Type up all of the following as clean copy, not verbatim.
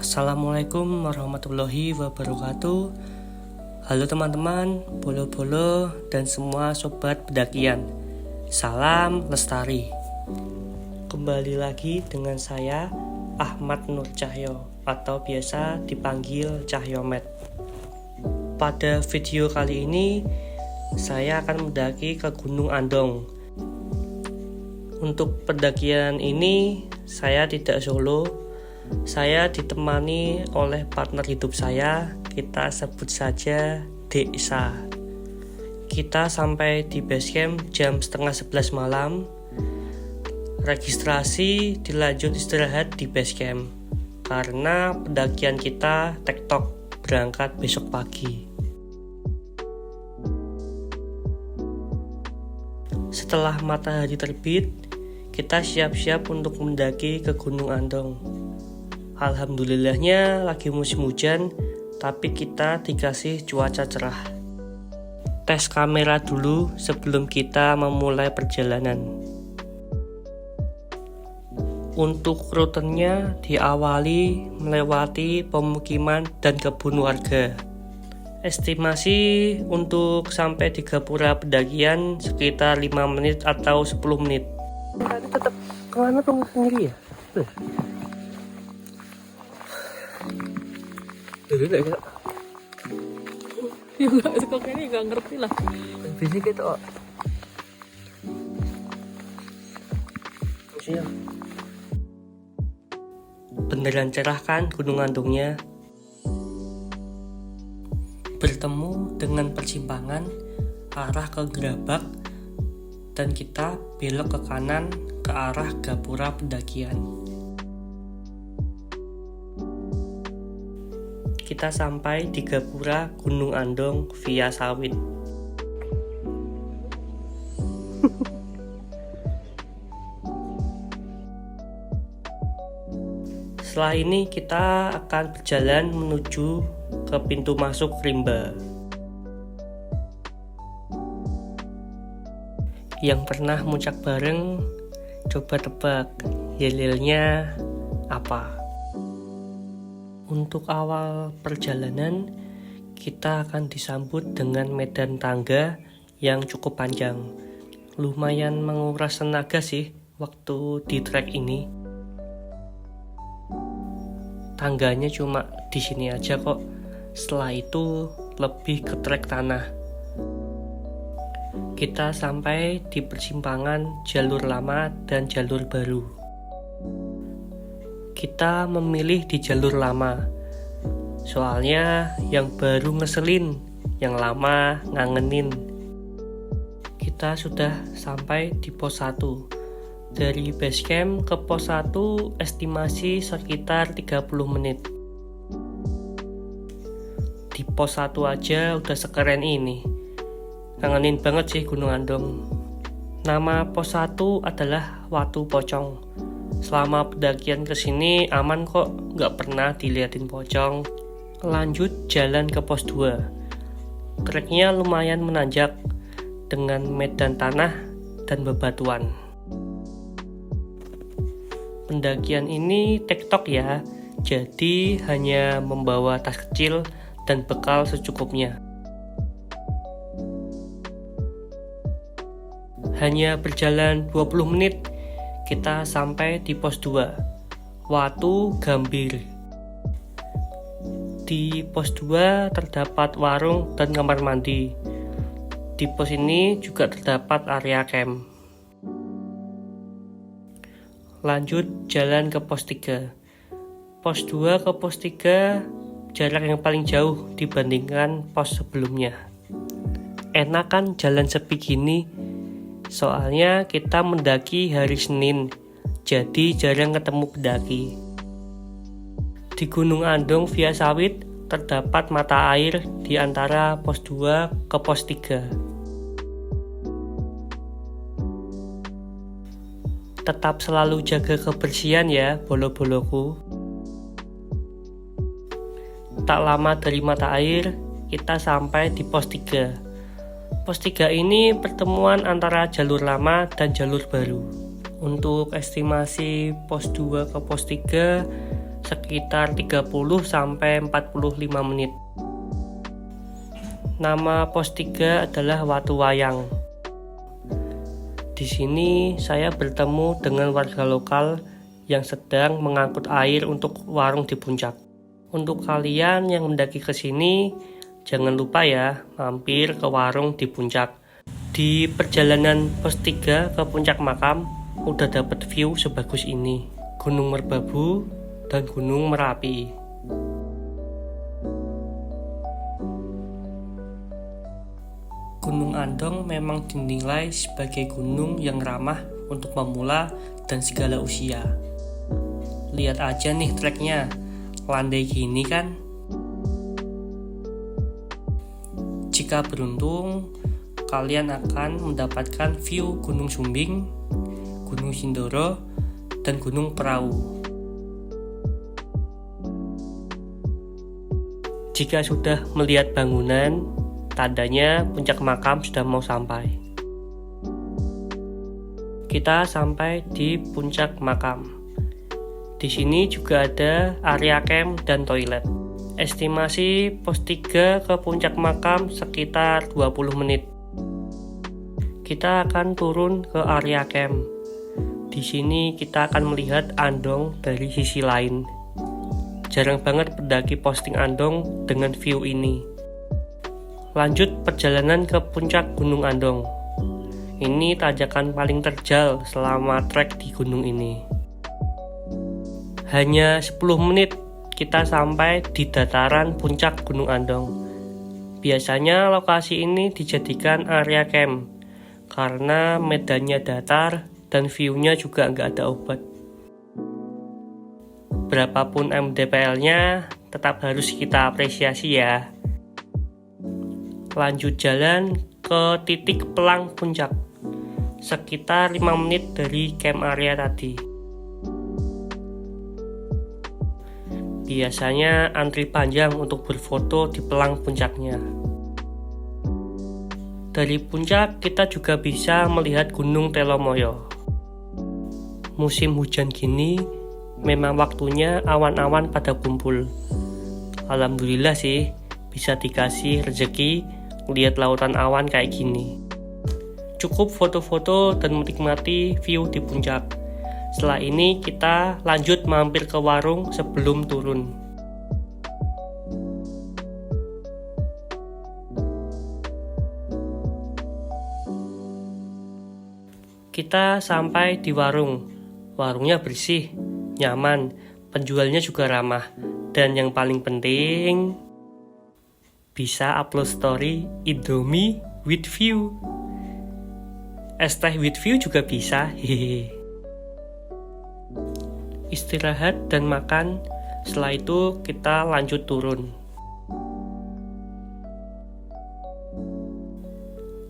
Assalamualaikum warahmatullahi wabarakatuh. Halo teman-teman, bolo-bolo dan semua sobat pendakian. Salam lestari. Kembali lagi dengan saya Ahmad Nur Cahyo atau biasa dipanggil Cahyomet. Pada video kali ini saya akan mendaki ke Gunung Andong. Untuk pendakian ini saya tidak solo. Saya ditemani oleh partner hidup saya, kita sebut saja Desa. Kita sampai di base camp jam 10:30 malam. Registrasi dilanjut istirahat di base camp karena pendakian kita tektok berangkat besok pagi. Setelah matahari terbit, kita siap-siap untuk mendaki ke Gunung Andong. Alhamdulillahnya lagi musim hujan, tapi kita dikasih cuaca cerah. Tes kamera dulu sebelum kita memulai perjalanan. Untuk rutenya diawali melewati pemukiman dan kebun warga. Estimasi untuk sampai di gapura pendakian sekitar 5 menit atau 10 menit. Tadi tetap kemana tuh sendiri ya? Dulu gak kak? Ya gak, kok ini gak ngerti lah. Bisik itu kok. Siap. Beneran cerah kan Gunung Andongnya? Bertemu dengan persimpangan arah ke Gerabak dan kita belok ke kanan ke arah gapura pendakian. Kita sampai di gapura Gunung Andong via sawit. Setelah ini kita akan berjalan menuju ke pintu masuk rimba. Yang pernah muncak bareng, coba tebak yel-yelnya apa? Untuk awal perjalanan, kita akan disambut dengan medan tangga yang cukup panjang. Lumayan menguras tenaga sih waktu di trek ini. Tangganya cuma di sini aja kok. Setelah itu lebih ke trek tanah. Kita sampai di persimpangan jalur lama dan jalur baru. Kita memilih di jalur lama, soalnya yang baru ngeselin, yang lama ngangenin. Kita sudah sampai di pos 1. Dari base camp ke pos 1 estimasi sekitar 30 menit. Di pos 1 aja udah sekeren ini. Ngangenin banget sih Gunung Andong. Nama pos 1 adalah Watu Pocong. Selama pendakian kesini aman kok, gak pernah diliatin pocong. Lanjut jalan ke pos 2. Treknya lumayan menanjak dengan medan tanah dan bebatuan. Pendakian ini tektok ya, jadi hanya membawa tas kecil dan bekal secukupnya. Hanya berjalan 20 menit kita sampai di pos 2, Watu Gambir. Di pos 2 terdapat warung dan kamar mandi. Di pos ini juga terdapat area camp. Lanjut jalan ke pos 3. Pos 2 ke pos 3 jarak yang paling jauh dibandingkan pos sebelumnya. Enak kan jalan sepi gini? Soalnya kita mendaki hari Senin, jadi jarang ketemu pendaki. Di Gunung Andong via sawit terdapat mata air di antara pos 2 ke pos 3. Tetap selalu jaga kebersihan ya, bolo-boloku. Tak lama dari mata air, kita sampai di pos 3. Pos 3 ini pertemuan antara jalur lama dan jalur baru. Untuk estimasi pos 2 ke pos 3 sekitar 30-45 menit. Nama pos 3 adalah Watu Wayang. Di sini saya bertemu dengan warga lokal yang sedang mengangkut air untuk warung di puncak. Untuk kalian yang mendaki ke sini, jangan lupa ya mampir ke warung di puncak. Di perjalanan pos 3 ke puncak makam, udah dapat view sebagus ini. Gunung Merbabu dan Gunung Merapi. Gunung Andong memang dinilai sebagai gunung yang ramah untuk pemula dan segala usia. Lihat aja nih treknya, landai gini kan. Jika beruntung, kalian akan mendapatkan view Gunung Sumbing, Gunung Sindoro, dan Gunung Perahu. Jika sudah melihat bangunan, tandanya puncak makam sudah mau sampai. Kita sampai di puncak makam. Di sini juga ada area camp dan toilet. Estimasi pos 3 ke puncak makam sekitar 20 menit. Kita akan turun ke area camp. Di sini kita akan melihat Andong dari sisi lain. Jarang banget pendaki posting Andong dengan view ini. Lanjut perjalanan ke puncak Gunung Andong. Ini tanjakan paling terjal selama trek di gunung ini. Hanya 10 menit kita sampai di dataran puncak Gunung Andong. Biasanya lokasi ini dijadikan area camp karena medannya datar dan view-nya juga nggak ada obat. Berapapun MDPL-nya, tetap harus kita apresiasi ya. Lanjut jalan ke titik pelang puncak, sekitar 5 menit dari camp area tadi. Biasanya antri panjang untuk berfoto di pelang puncaknya. Dari puncak kita juga bisa melihat Gunung Telomoyo. Musim hujan gini memang waktunya awan-awan pada kumpul. Alhamdulillah sih bisa dikasih rezeki lihat lautan awan kayak gini. Cukup foto-foto dan menikmati view di puncak. Setelah ini kita lanjut mampir ke warung sebelum turun. Kita sampai di warung. Warungnya bersih, nyaman, penjualnya juga ramah, dan yang paling penting bisa upload story Indomie with view. Es teh with view juga bisa. Hehehe. Istirahat dan makan. Setelah itu kita lanjut turun.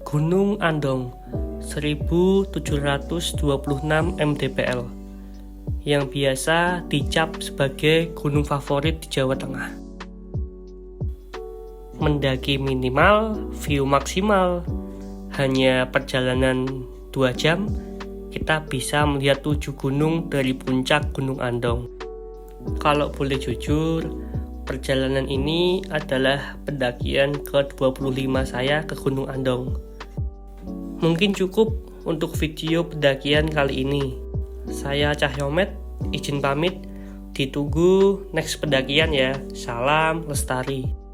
Gunung Andong 1726 mdpl yang biasa dicap sebagai gunung favorit di Jawa Tengah. Mendaki minimal, view maksimal. Hanya perjalanan 2 jam, kita bisa melihat 7 gunung dari puncak Gunung Andong. Kalau boleh jujur, perjalanan ini adalah pendakian ke-25 saya ke Gunung Andong. Mungkin cukup untuk video pendakian kali ini. Saya Cahyomet, izin pamit. Ditunggu next pendakian ya. Salam lestari.